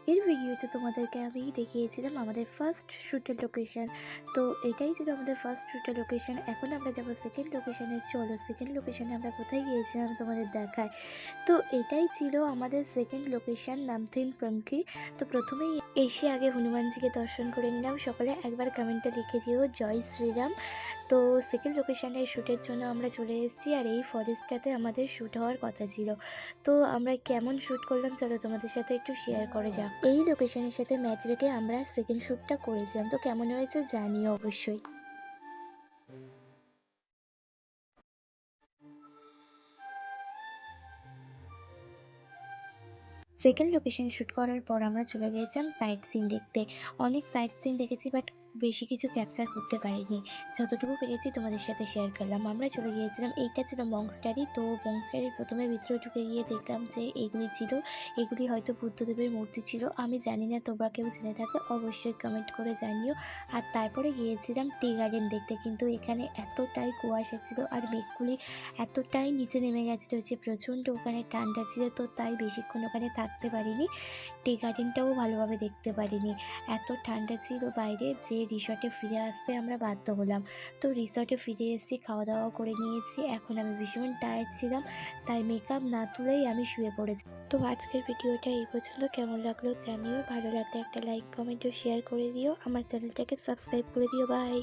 আগের ভিডিওতে তোমাদেরকে আমি দেখিয়েছিলাম আমাদের ফার্স্ট শ্যুটের লোকেশন। তো এটাই ছিল আমাদের ফার্স্ট শ্যুটের লোকেশন। এখন আমরা যাবো সেকেন্ড লোকেশনে। চলো সেকেন্ড লোকেশনে আমরা কোথায় গিয়েছিলাম তোমাদের দেখায়। তো এটাই ছিল আমাদের সেকেন্ড লোকেশন, নামথিন প্রঙ্কি। তো প্রথমেই এসে আগে হনুমানজিকে দর্শন করে নিলাম। সকলে একবার কমেন্টে লিখে দিও জয় শ্রীরাম। তো সেকেন্ড লোকেশনের শ্যুটের জন্য আমরা চলে এসেছি, আর এই ফরেস্টটাতে আমাদের শ্যুট হওয়ার কথা ছিল। তো আমরা কেমন শ্যুট করলাম চলো তোমাদের সাথে একটু শেয়ার করা যাক। এই লোকেশনের সাথে ম্যাচ রেখে আমরা সেকেন্ড শ্যুটটা করেছিলাম। তো কেমন হয়েছে জানিও অবশ্যই। সেকেন্ড লোকেশন শ্যুট করার পর আমরা চলে গিয়েছিলাম সাইট সিন দেখতে। অনেক সাইট সিন দেখেছি, বাট বেশি কিছু ক্যাপচার করতে পারিনি। যতটুকু পেরেছি তোমাদের সাথে শেয়ার করলাম। আমরা চলে গিয়েছিলাম, এইটা ছিল মংস্টারি। তো মংস্টারির প্রথমে ভিতরে ঢুকে গিয়ে দেখলাম যে এগুলি হয়তো বুদ্ধদেবের মূর্তি ছিল। আমি জানি না, তোমরা কেউ জেনে থাকলে অবশ্যই কমেন্ট করে জানিও। আর তারপরে গিয়েছিলাম টি গার্ডেন দেখতে, কিন্তু এখানে এতটাই কুয়াশা ছিল আর মেঘগুলি এতটাই নিচে নেমে গেছিলো যে প্রচণ্ড ওখানে ঠান্ডা ছিল। তো তাই বেশিক্ষণ ওখানে থাকতে পারিনি, টি গার্ডেনটাও ভালোভাবে দেখতে পারিনি। এত ঠান্ডা ছিল বাইরে যে রিসর্টে ফিরে আসতে আমরা বাধ্য হলাম। তো রিসর্টে ফিরে এসেছি, খাওয়া দাওয়া করে নিয়েছি। এখন আমি ভীষণ টায়ার্ড ছিলাম, তাই মেকআপ না তুলেই আমি শুয়ে পড়েছি। তো আজকের ভিডিওটা এই পর্যন্ত। কেমন লাগলো জানিও, ভালো লাগলে একটা লাইক কমেন্ট ও শেয়ার করে দিও, আমার চ্যানেলটাকে সাবস্ক্রাইব করে দিও। বাই।